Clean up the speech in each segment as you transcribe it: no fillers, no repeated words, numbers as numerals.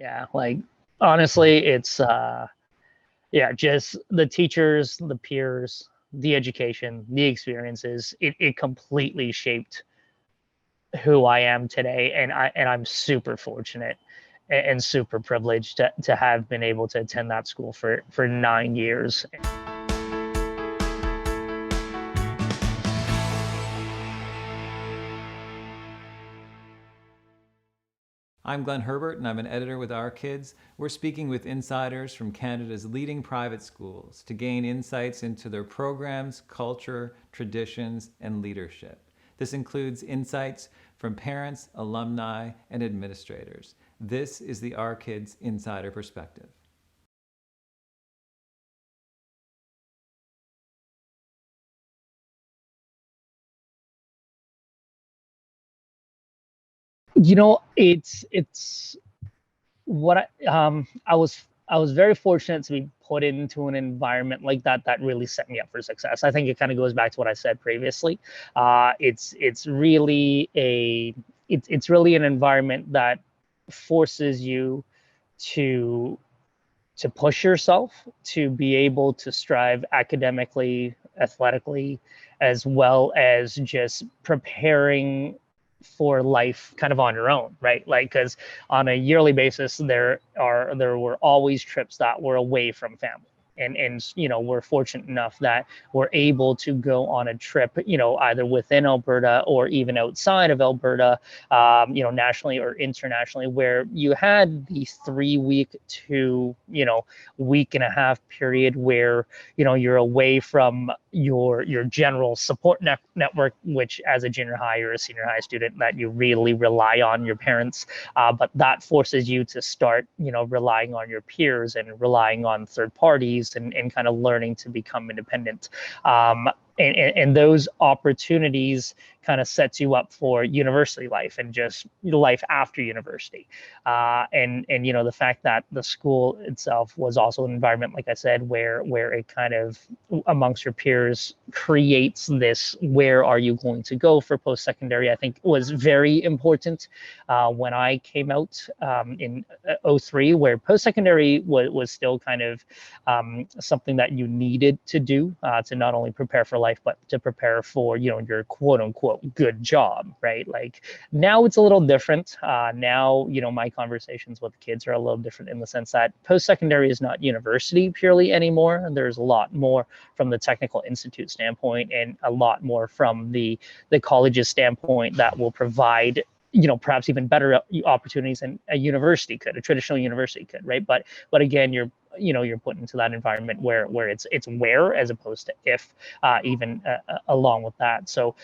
Yeah, like honestly, it's yeah, just the teachers, the peers, the education, the experiences. It completely shaped who I am today, and I'm super fortunate and super privileged to have been able to attend that school for 9 years. I'm Glenn Herbert, and I'm an editor with Our Kids. We're speaking with insiders from Canada's leading private schools to gain insights into their programs, culture, traditions, and leadership. This includes insights from parents, alumni, and administrators. This is the Our Kids Insider Perspective. It's what I was very fortunate to be put into an environment like that really set me up for success. I think it kind of goes back to what I said previously. It's really it's really an environment that forces you to push yourself, to be able to strive academically, athletically, as well as just preparing for life kind of on your own, right? Like, because on a yearly basis, there were always trips that were away from family. And we're fortunate enough that we're able to go on a trip, either within Alberta or even outside of Alberta, nationally or internationally, where you had the 3 week to week and a half period where you're away from your general support network, which as a junior high or a senior high student that you really rely on your parents, but that forces you to start relying on your peers and relying on third parties and kind of learning to become independent. And those opportunities kind of sets you up for university life and just life after university. And the fact that the school itself was also an environment, like I said, where it kind of amongst your peers creates this, where are you going to go for post-secondary, I think was very important when I came out in 03, where post-secondary was still kind of something that you needed to do to not only prepare for life, but to prepare for, your quote unquote good job, right? Like now it's a little different. Now, my conversations with kids are a little different in the sense that post-secondary is not university purely anymore. There's a lot more from the technical institute standpoint and a lot more from the college's standpoint that will provide perhaps even better opportunities than a university could, a traditional university could, right? But again, you're put into that environment where it's where as opposed to if, even along with that. So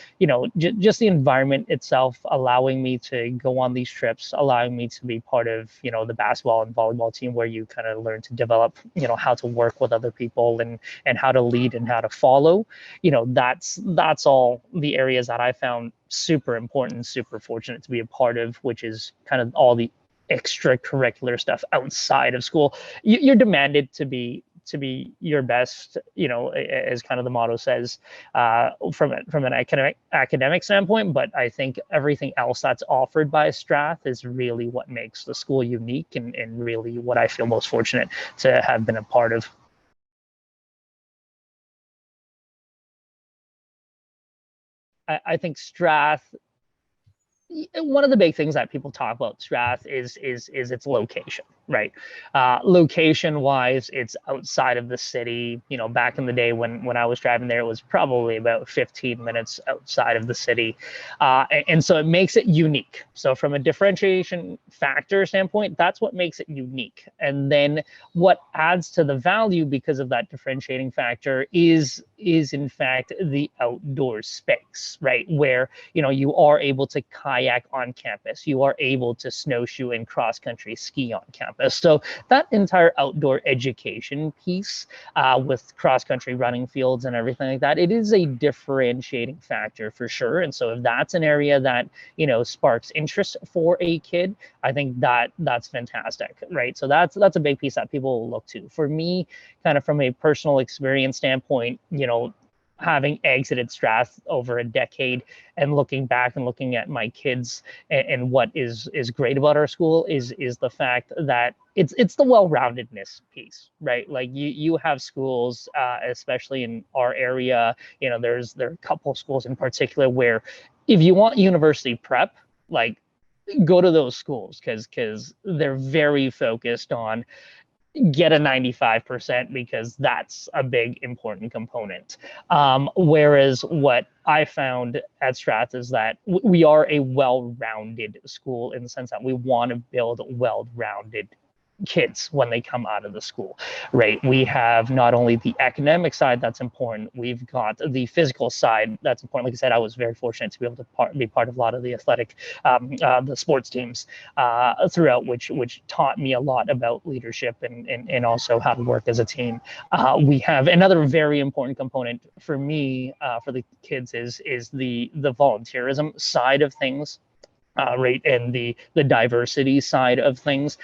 just the environment itself allowing me to go on these trips, allowing me to be part of the basketball and volleyball team, where you kind of learn to develop how to work with other people and how to lead and how to follow. That's all the areas that I found super important, super fortunate to be a part of, which is kind of all the extracurricular stuff outside of school. You're demanded to be your best, as kind of the motto says, from an academic standpoint. But I think everything else that's offered by Strath is really what makes the school unique and really what I feel most fortunate to have been a part of. I think Strath, one of the big things that people talk about Strath is its location, right? Location wise, it's outside of the city. Back in the day when I was driving there, it was probably about 15 minutes outside of the city, and so it makes it unique. So from a differentiation factor standpoint, that's what makes it unique. And then what adds to the value because of that differentiating factor is in fact the outdoor space, right? Where you are able to kayak on campus, you are able to snowshoe and cross country ski on campus. So that entire outdoor education piece, with cross country running fields and everything like that, it is a differentiating factor for sure. And so if that's an area that sparks interest for a kid, I think that's fantastic, right? So that's a big piece that people will look to. For me, kind of from a personal experience standpoint, having exited Strath over a decade and looking back and looking at my kids, and what is great about our school is the fact that it's the well-roundedness piece, right? Like you have schools, especially in our area, there are a couple of schools in particular where if you want university prep, like go to those schools, because they're very focused on get a 95% because that's a big important component. Whereas what I found at Strath is that we are a well-rounded school in the sense that we want to build well-rounded kids when they come out of the school, right? We have not only the academic side that's important, we've got the physical side that's important. Like I said, I was very fortunate to be able to be part of a lot of the athletic, the sports teams throughout, which taught me a lot about leadership and also how to work as a team. We have another very important component for me, for the kids, is the volunteerism side of things, right, and the diversity side of things.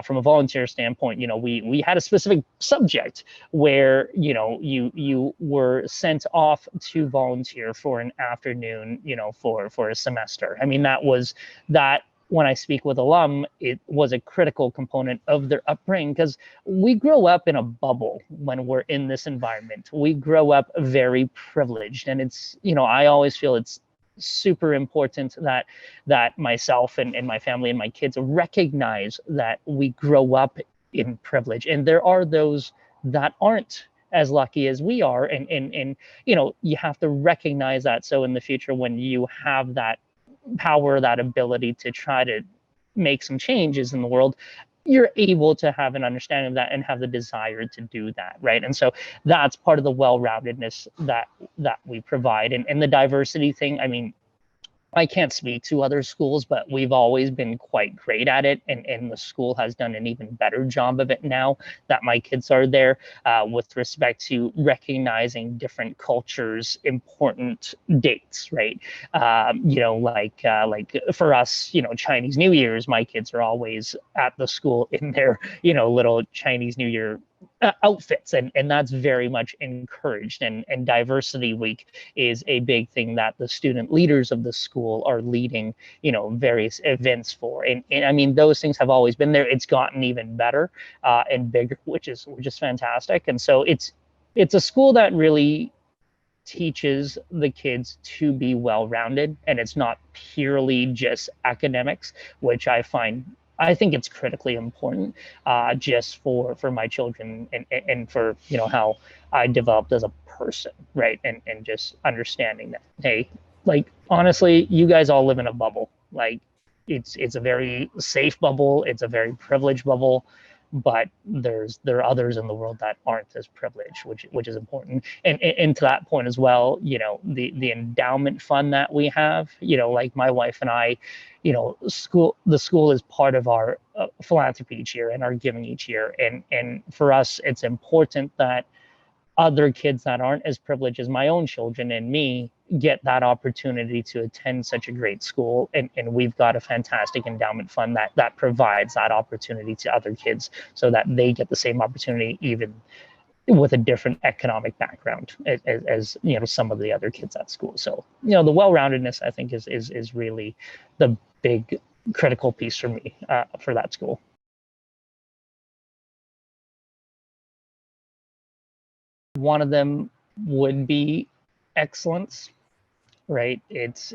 From a volunteer standpoint, we had a specific subject where you were sent off to volunteer for an afternoon, for a semester. I mean, that when I speak with alum, it was a critical component of their upbringing, because we grow up in a bubble when we're in this environment. We grow up very privileged, and it's, I always feel it's super important that myself and my family and my kids recognize that we grow up in privilege, and there are those that aren't as lucky as we are, and you have to recognize that, so in the future when you have that power, that ability to try to make some changes in the world, you're able to have an understanding of that and have the desire to do that, right? And so that's part of the well-roundedness that we provide, and the diversity thing. I mean, I can't speak to other schools, but we've always been quite great at it, and the school has done an even better job of it now that my kids are there, with respect to recognizing different cultures' important dates, right? Like for us, Chinese New Year's, my kids are always at the school in their little Chinese New Year outfits, and that's very much encouraged, and diversity week is a big thing that the student leaders of the school are leading various events for, and I mean, those things have always been there. It's gotten even better and bigger, which is fantastic. And so it's a school that really teaches the kids to be well-rounded, and it's not purely just academics, which I think it's critically important, just for my children, and for how I developed as a person, right? And just understanding that, hey, like, honestly, you guys all live in a bubble. Like, it's a very safe bubble, it's a very privileged bubble, but there are others in the world that aren't as privileged, which is important. And to that point as well, the endowment fund that we have, like my wife and I, the school is part of our philanthropy each year and our giving each year, and for us it's important that other kids that aren't as privileged as my own children and me get that opportunity to attend such a great school, and we've got a fantastic endowment fund that provides that opportunity to other kids, so that they get the same opportunity, even with a different economic background as some of the other kids at school. So the well-roundedness, I think, is really the big critical piece for me, for that school. One of them would be excellence, right? It's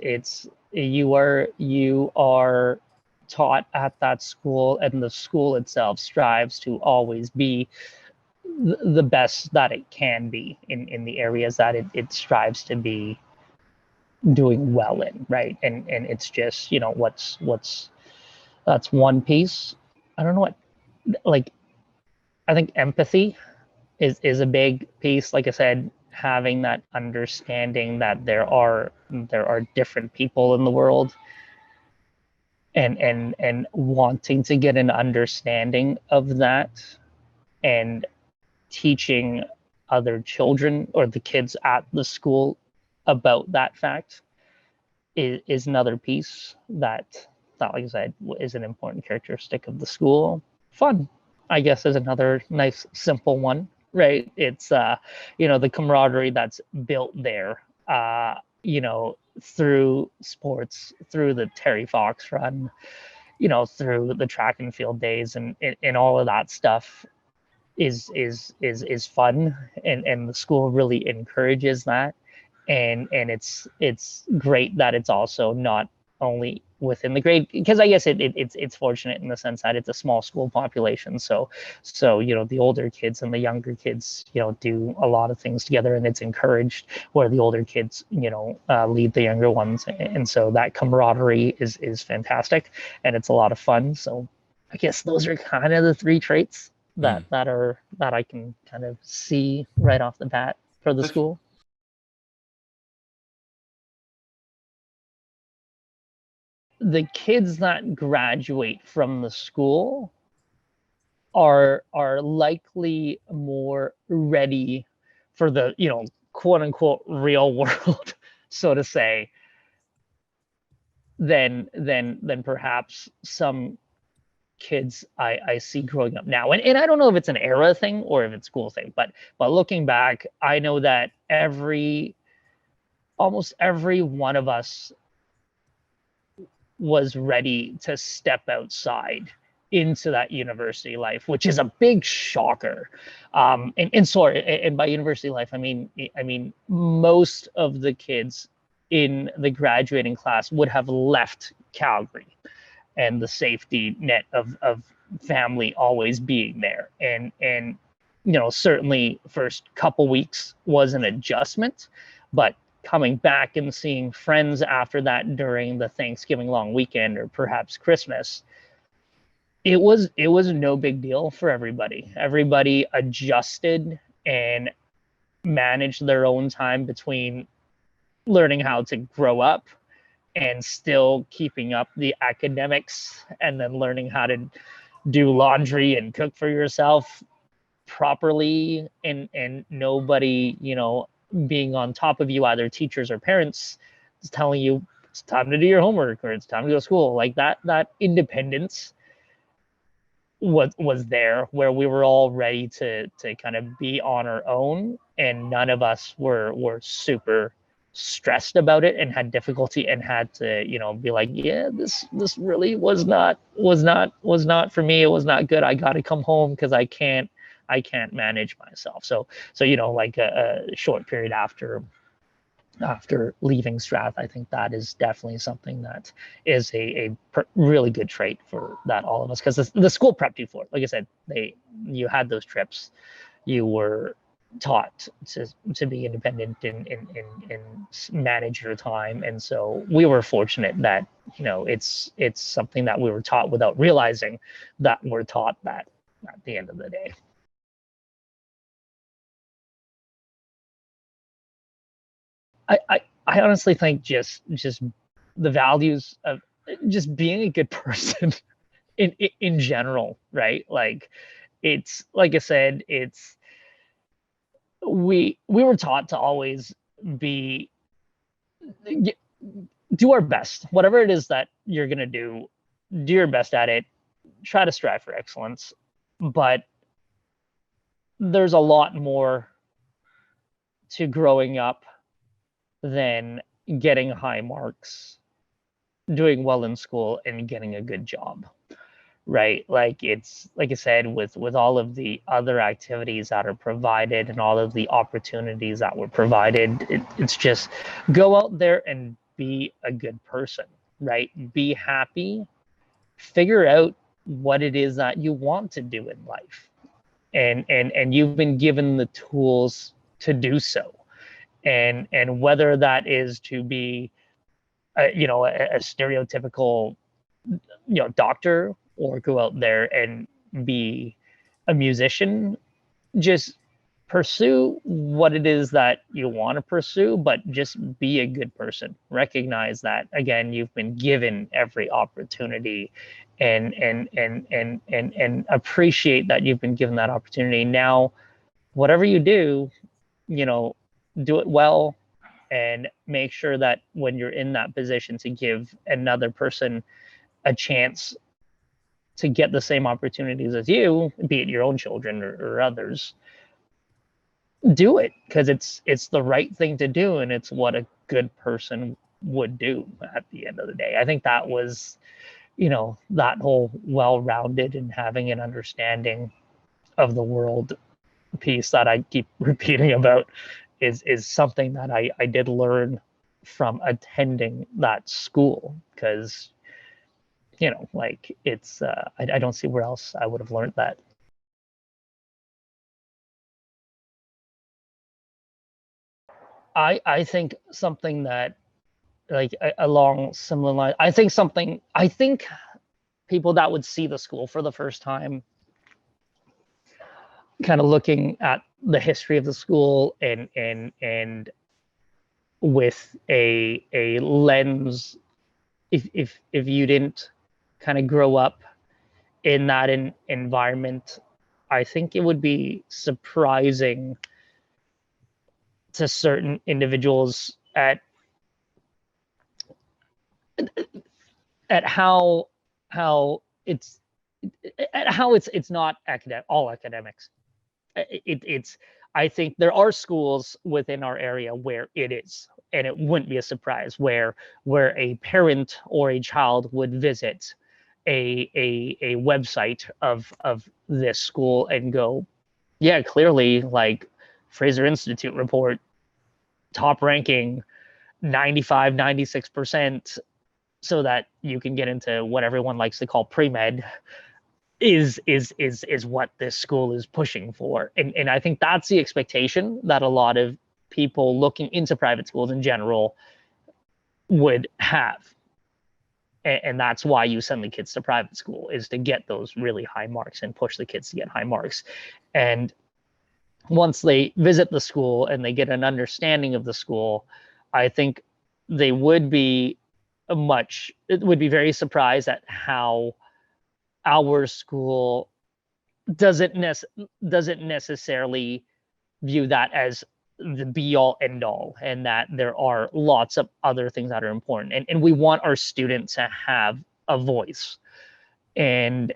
you are taught at that school, and the school itself strives to always be the best that it can be in the areas that it strives to be doing well in, right? And it's just what's that's one piece. I don't know what, like, I think empathy is a big piece. Like I said, having that understanding that there are different people in the world, and wanting to get an understanding of that, and teaching other children or the kids at the school about that fact is another piece that, like I said, is an important characteristic of the school. Fun, I guess, is another nice simple one. right? It's the camaraderie that's built there, through sports, through the Terry Fox run, through the track and field days, and all of that stuff is fun, and the school really encourages that, and it's great that it's also not only within the grade, because I guess it's fortunate in the sense that it's a small school population. So the older kids and the younger kids do a lot of things together, and it's encouraged, where the older kids lead the younger ones, and so that camaraderie is fantastic, and it's a lot of fun. So I guess those are kind of the three traits Mm. that I can kind of see right off the bat for the That's school. The kids that graduate from the school are likely more ready for the quote unquote real world, so to say, than perhaps some kids I see growing up now. And I don't know if it's an era thing or if it's a school thing, but looking back, I know that almost every one of us was ready to step outside into that university life, which is a big shocker. And sorry, and by university life, I mean most of the kids in the graduating class would have left Calgary, and the safety net of family always being there, and certainly first couple weeks was an adjustment, but coming back and seeing friends after that during the Thanksgiving long weekend or perhaps Christmas, it was no big deal for everybody. Everybody adjusted and managed their own time between learning how to grow up and still keeping up the academics, and then learning how to do laundry and cook for yourself properly, and nobody being on top of you, either teachers or parents, is telling you it's time to do your homework or it's time to go to school. Like that independence was there, where we were all ready to kind of be on our own, and none of us were super stressed about it and had difficulty and had to be like, yeah, this really was not for me. It was not good. I got to come home because I can't manage myself. So like a short period after leaving Strath, I think that is definitely something that is a really good trait for that all of us, because the school prepped you for it. Like I said, you had those trips, you were taught to be independent and manage your time, and so we were fortunate that it's something that we were taught without realizing that we're taught that at the end of the day. I honestly think just the values of just being a good person in general, right? Like, it's like I said, it's we were taught to always be do our best, whatever it is that you're gonna do your best at it, try to strive for excellence, but there's a lot more to growing up than getting high marks, doing well in school, and getting a good job, right? Like, it's like I said, with all of the other activities that are provided and all of the opportunities that were provided, it's just go out there and be a good person, right? Be happy, figure out what it is that you want to do in life, and you've been given the tools to do so, and whether that is to be a stereotypical doctor, or go out there and be a musician, just pursue what it is that you want to pursue, but just be a good person. Recognize that, again, you've been given every opportunity, and appreciate that you've been given that opportunity. Now, whatever you do, you know do it well, and make sure that when you're in that position to give another person a chance to get the same opportunities as you, be it your own children or others, do it because it's the right thing to do, and it's what a good person would do at the end of the day. I think that was, that whole well-rounded and having an understanding of the world piece that I keep repeating about is something that I did learn from attending that school, because like it's I don't see where else I would have learned that. I think something that, like, along similar lines, I think people that would see the school for the first time, kind of looking at the history of the school, and with a lens, if you didn't kind of grow up in that environment, I think it would be surprising to certain individuals at how it's not all academics. It's I think there are schools within our area where it is, and it wouldn't be a surprise, where a parent or a child would visit a website of this school and go, yeah, clearly, like, Fraser Institute report, top ranking, 95, 96%, so that you can get into what everyone likes to call pre-med, is what this school is pushing for. And I think that's the expectation that a lot of people looking into private schools in general would have. And that's why you send the kids to private school, is to get those really high marks and push the kids to get high marks. And once they visit the school and they get an understanding of the school, I think they would be it would be very surprised at how our school doesn't necessarily view that as the be all end all, and that there are lots of other things that are important, and we want our students to have a voice, and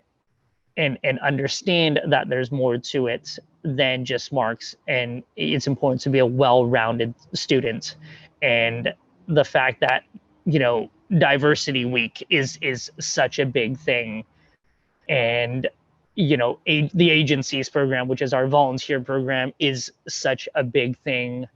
understand that there's more to it than just marks, and it's important to be a well-rounded student. And the fact that, diversity week is such a big thing, and the agencies program, which is our volunteer program, is such a big thing,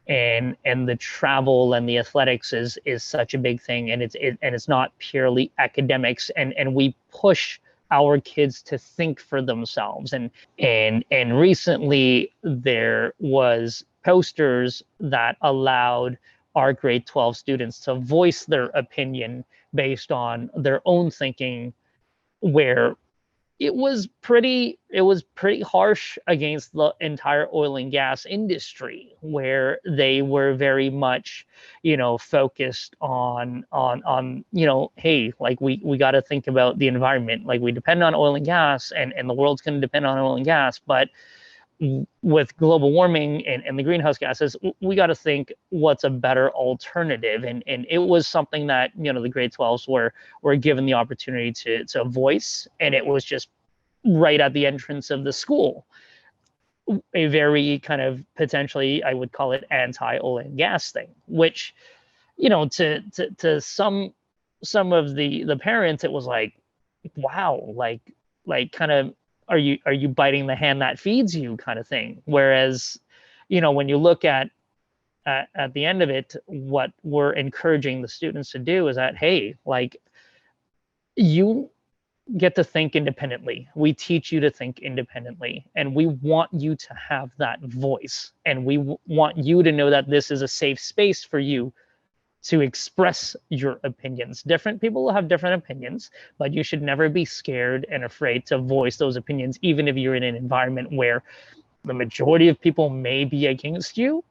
and the travel and the athletics is such a big thing, and it's not purely academics, and we push our kids to think for themselves. And recently there was posters that allowed our grade 12 students to voice their opinion based on their own thinking, where it was pretty harsh against the entire oil and gas industry, where they were very much, focused on, hey, like, we got to think about the environment, like, we depend on oil and gas, and the world's going to depend on oil and gas, but with global warming and the greenhouse gases, we got to think what's a better alternative. And it was something that, the grade 12s were given the opportunity to voice, and it was just right at the entrance of the school, a very kind of, potentially, I would call it, anti oil and gas thing, which, to some of the parents, it was like, wow, like kind of, are you biting the hand that feeds you, kind of thing. Whereas, when you look at the end of it, what we're encouraging the students to do is that, hey, like, you get to think independently. We teach you to think independently, and we want you to have that voice, and we want you to know that this is a safe space for you to express your opinions. Different people will have different opinions, but you should never be scared and afraid to voice those opinions, even if you're in an environment where the majority of people may be against you.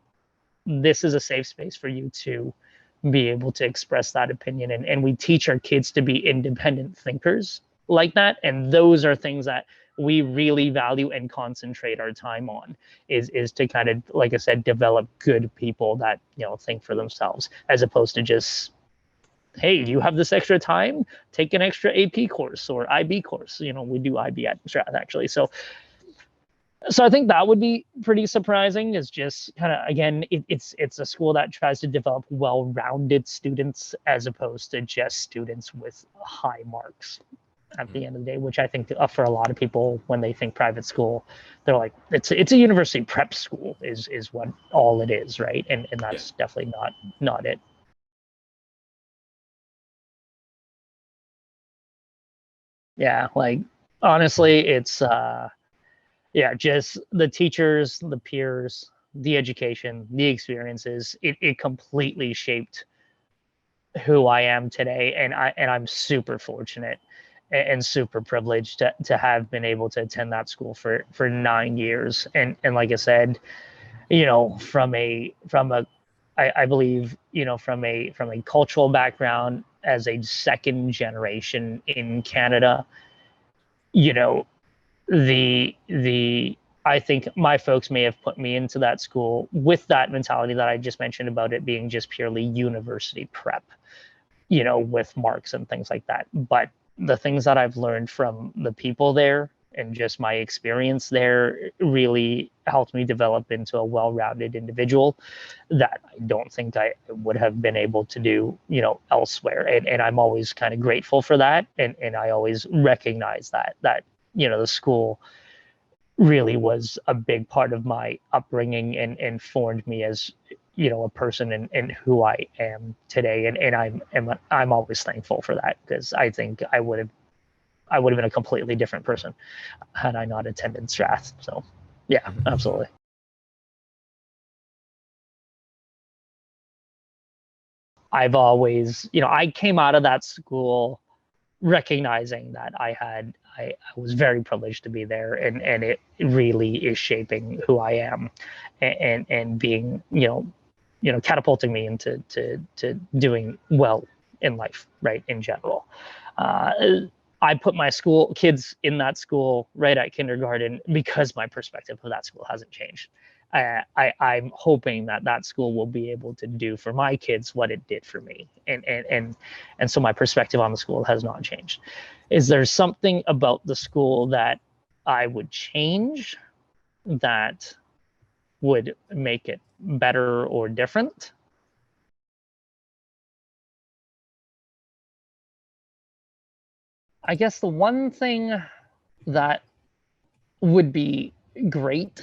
This is a safe space for you to be able to express that opinion. And we teach our kids to be independent thinkers like that. And those are things that we really value and concentrate our time on, is to kind of, like I said, develop good people that, think for themselves, as opposed to just, hey, you have this extra time, take an extra AP course or IB course. We do IB at Strath, actually. So So I think that would be pretty surprising. Is just kind of, again, it's a school that tries to develop well-rounded students as opposed to just students with high marks at the end of the day, which I think for a lot of people, when they think private school, they're like, it's a university prep school is what all it is, right? And Yeah. that's definitely not it. Yeah, like honestly, it's yeah, just the teachers, the peers, the education, the experiences, it completely shaped who I am today, and I'm super fortunate and super privileged to have been able to attend that school for 9 years. And like I said, from a I believe, from a cultural background as a second generation in Canada, you know, the I think my folks may have put me into that school with that mentality that I just mentioned about it being just purely university prep, with marks and things like that. But the things that I've learned from the people there and just my experience there really helped me develop into a well-rounded individual that I don't think I would have been able to do, elsewhere. And I'm always kind of grateful for that. And I always recognize that, the school really was a big part of my upbringing and formed me as a person and who I am today, and I'm always thankful for that, because I think I would have been a completely different person had I not attended Strath. So yeah, Mhm. absolutely. I've always, I came out of that school recognizing that I was very privileged to be there, and it really is shaping who I am, and being, catapulting me into to doing well in life, right, in general. uh, I put my school kids in that school right at kindergarten because my perspective of that school hasn't changed. I'm hoping that school will be able to do for my kids what it did for me, and so my perspective on the school has not changed. Is there something about the school that I would change that would make it better or different? I guess the one thing that would be great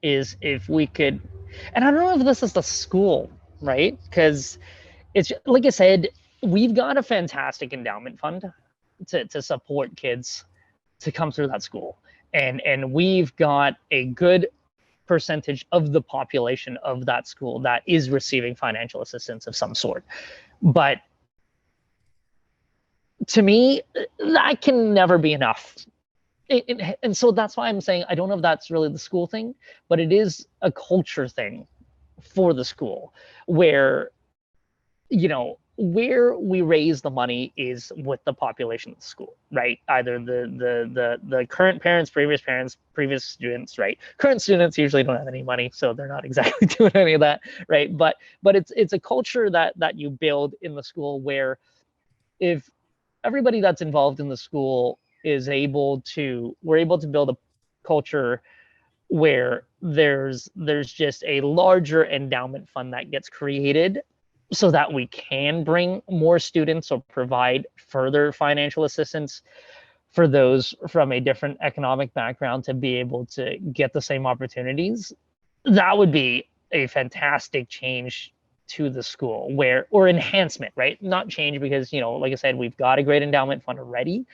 is if we could, and I don't know if this is the school, right? Because it's like I said, we've got a fantastic endowment fund to support kids to come through that school. And we've got a good percentage of the population of that school that is receiving financial assistance of some sort. But to me, that can never be enough. And so that's why I'm saying I don't know if that's really the school thing, but it is a culture thing for the school where, where we raise the money is with the population of the school, right? Either the current parents, previous students, right? Current students usually don't have any money, so they're not exactly doing any of that, right? But it's a culture that you build in the school where if everybody that's involved in the school we're able to build a culture where there's just a larger endowment fund that gets created so that we can bring more students or provide further financial assistance for those from a different economic background to be able to get the same opportunities. That would be a fantastic change to the school, where or enhancement, right? Not change, because like I said, we've got a great endowment fund already,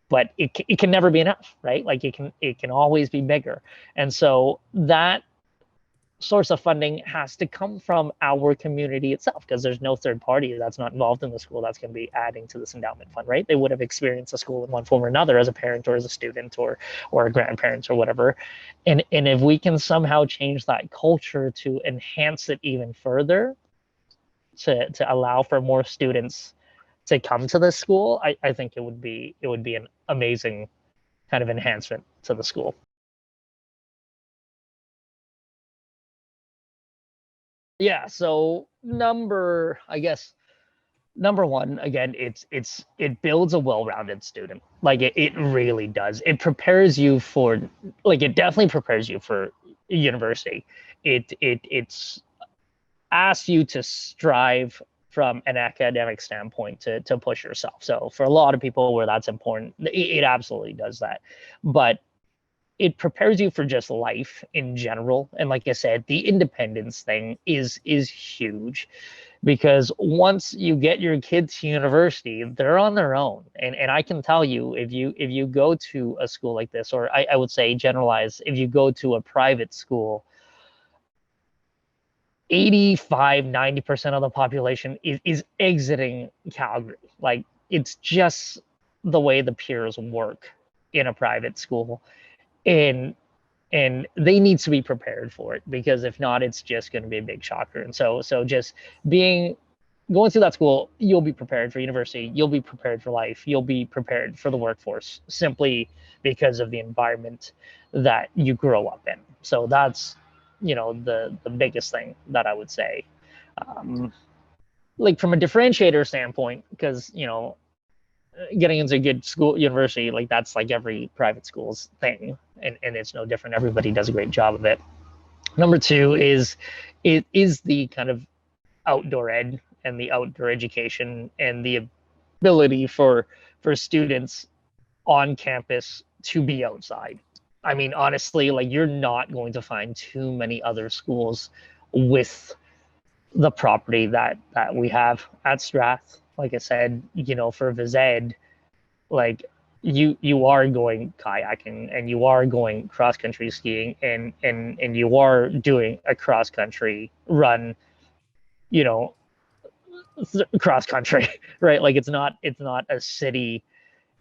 but it can never be enough, right? Like it can always be bigger. And so that source of funding has to come from our community itself, because there's no third party that's not involved in the school that's going to be adding to this endowment fund, right? They would have experienced the school in one form or another as a parent or as a student or a grandparent or whatever. And if we can somehow change that culture to enhance it even further, to allow for more students to come to this school, I think it would be an amazing kind of enhancement to the school. Yeah, so number, I guess, Number one, again, it builds a well-rounded student. Like it really does. It prepares you for, like, it definitely prepares you for university. It's asks you to strive from an academic standpoint to push yourself. So for a lot of people where that's important, it absolutely does that. But it prepares you for just life in general. And like I said, the independence thing is huge, because once you get your kids to university, they're on their own. And I can tell you, if you go to a school like this, or I would say generalize, if you go to a private school, 85-90% of the population is exiting Calgary. Like, it's just the way the peers work in a private school. And and they need to be prepared for it, because if not, it's just going to be a big shocker. And so just being going through that school, you'll be prepared for university, you'll be prepared for life, you'll be prepared for the workforce, simply because of the environment that you grow up in. So that's, the biggest thing that I would say. um, like, from a differentiator standpoint, because getting into a good school, university, like, that's like every private school's thing, and it's no different. Everybody does a great job of it. Number two is, it is the kind of outdoor ed and the outdoor education, and the ability for students on campus to be outside. I mean, honestly, like, you're not going to find too many other schools with the property that we have at Strath. Like I said, for Viz Ed, like, you are going kayaking, and you are going cross country skiing, and you are doing a cross country run, you know cross country, right? Like, it's not a city,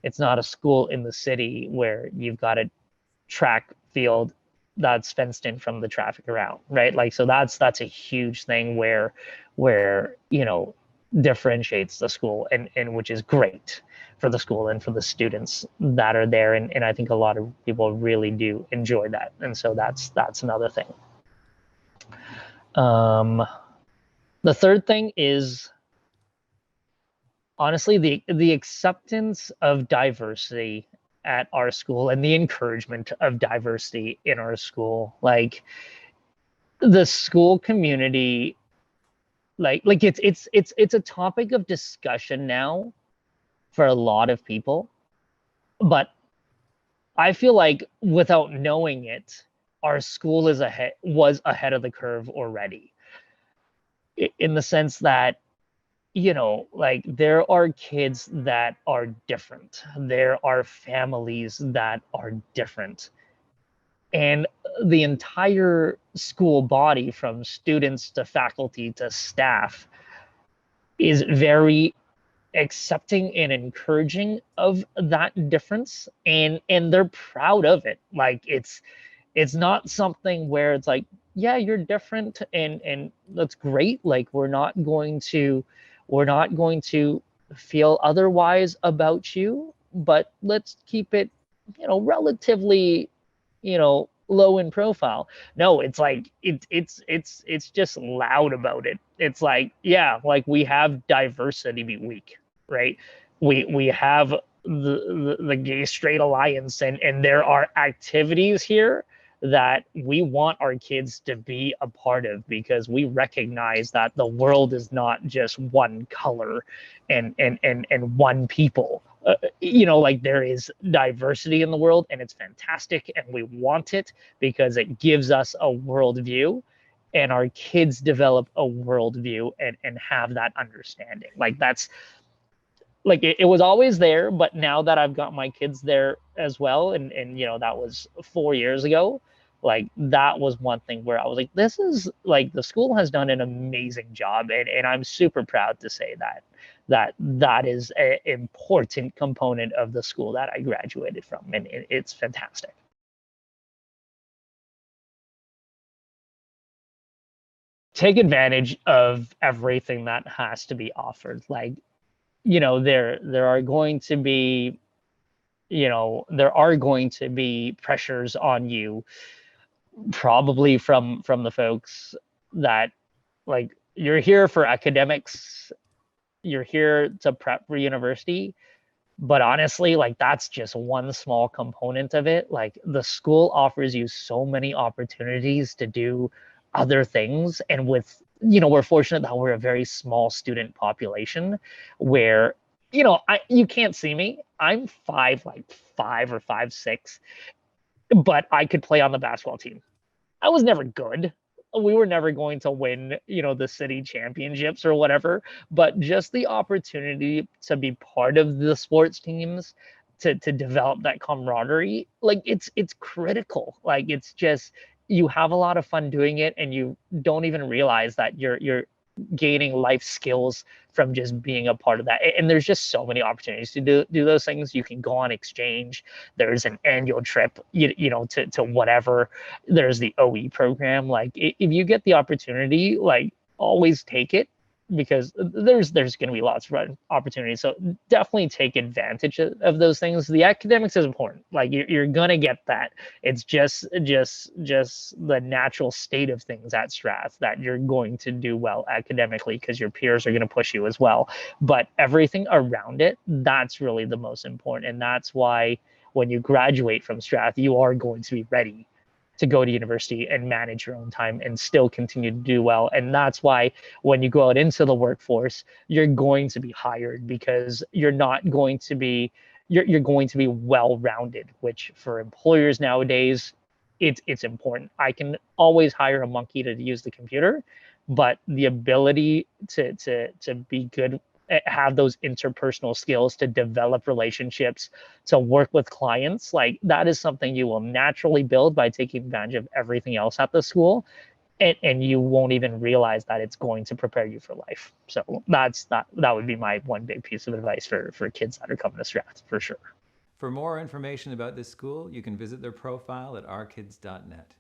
it's not a school in the city where you've got a track field that's fenced in from the traffic around, right? Like, so that's a huge thing where differentiates the school, and which is great for the school and for the students that are there. And I think a lot of people really do enjoy that. And so that's another thing. um the third thing is, honestly, the acceptance of diversity at our school, and the encouragement of diversity in our school. Like, the school community, like it's a topic of discussion now for a lot of people. But I feel like, without knowing it, our school was ahead of the curve already, in the sense that, like, there are kids that are different, there are families that are different, and the entire school body, from students to faculty to staff, is very accepting and encouraging of that difference, and they're proud of it. Like, it's not something where it's like, yeah, you're different, and that's great. Like, we're not going to feel otherwise about you, but let's keep it, relatively, low in profile. No, it's like, it's just loud about it. It's like, yeah, like, we have diversity week, right? We have the gay straight alliance, and there are activities here that we want our kids to be a part of, because we recognize that the world is not just one color and one people. Like, there is diversity in the world, and it's fantastic, and we want it, because it gives us a worldview, and our kids develop a worldview, and have that understanding. Like, that's, like, it was always there, but now that I've got my kids there as well, and that was 4 years ago. Like, that was one thing where I was like, this is, like, the school has done an amazing job, and I'm super proud to say that is an important component of the school that I graduated from, and it's fantastic. Take advantage of everything that has to be offered. Like, there are going to be, pressures on you, probably from the folks that, like, you're here for academics, you're here to prep for university. But honestly, like that's just one small component of it. Like the school offers you so many opportunities to do other things. And with, we're fortunate that we're a very small student population where, you can't see me. I'm like 5 or 5'6", but I could play on the basketball team. I was never good. We were never going to win, the city championships or whatever, but just the opportunity to be part of the sports teams, to develop that camaraderie, like it's critical. Like it's just, you have a lot of fun doing it, and you don't even realize that you're gaining life skills from just being a part of that. And there's just so many opportunities to do those things. You can go on exchange. There's an annual trip, to whatever. There's the OE program. Like if you get the opportunity, like always take it, because there's going to be lots of opportunities. So definitely take advantage of those things. The academics is important. Like you're going to get that. It's just the natural state of things at Strath that you're going to do well academically, because your peers are going to push you as well. But everything around it, that's really the most important. And that's why when you graduate from Strath, you are going to be ready to go to university and manage your own time and still continue to do well. And that's why when you go out into the workforce, you're going to be hired, because you're going to be well-rounded, which for employers nowadays, it's important. I can always hire a monkey to use the computer, but the ability to be good, have those interpersonal skills, to develop relationships, to work with clients, like that is something you will naturally build by taking advantage of everything else at the school. And you won't even realize that it's going to prepare you for life. So that would be my one big piece of advice for kids that are coming to Strath, for sure. For more information about this school, you can visit their profile at ourkids.net.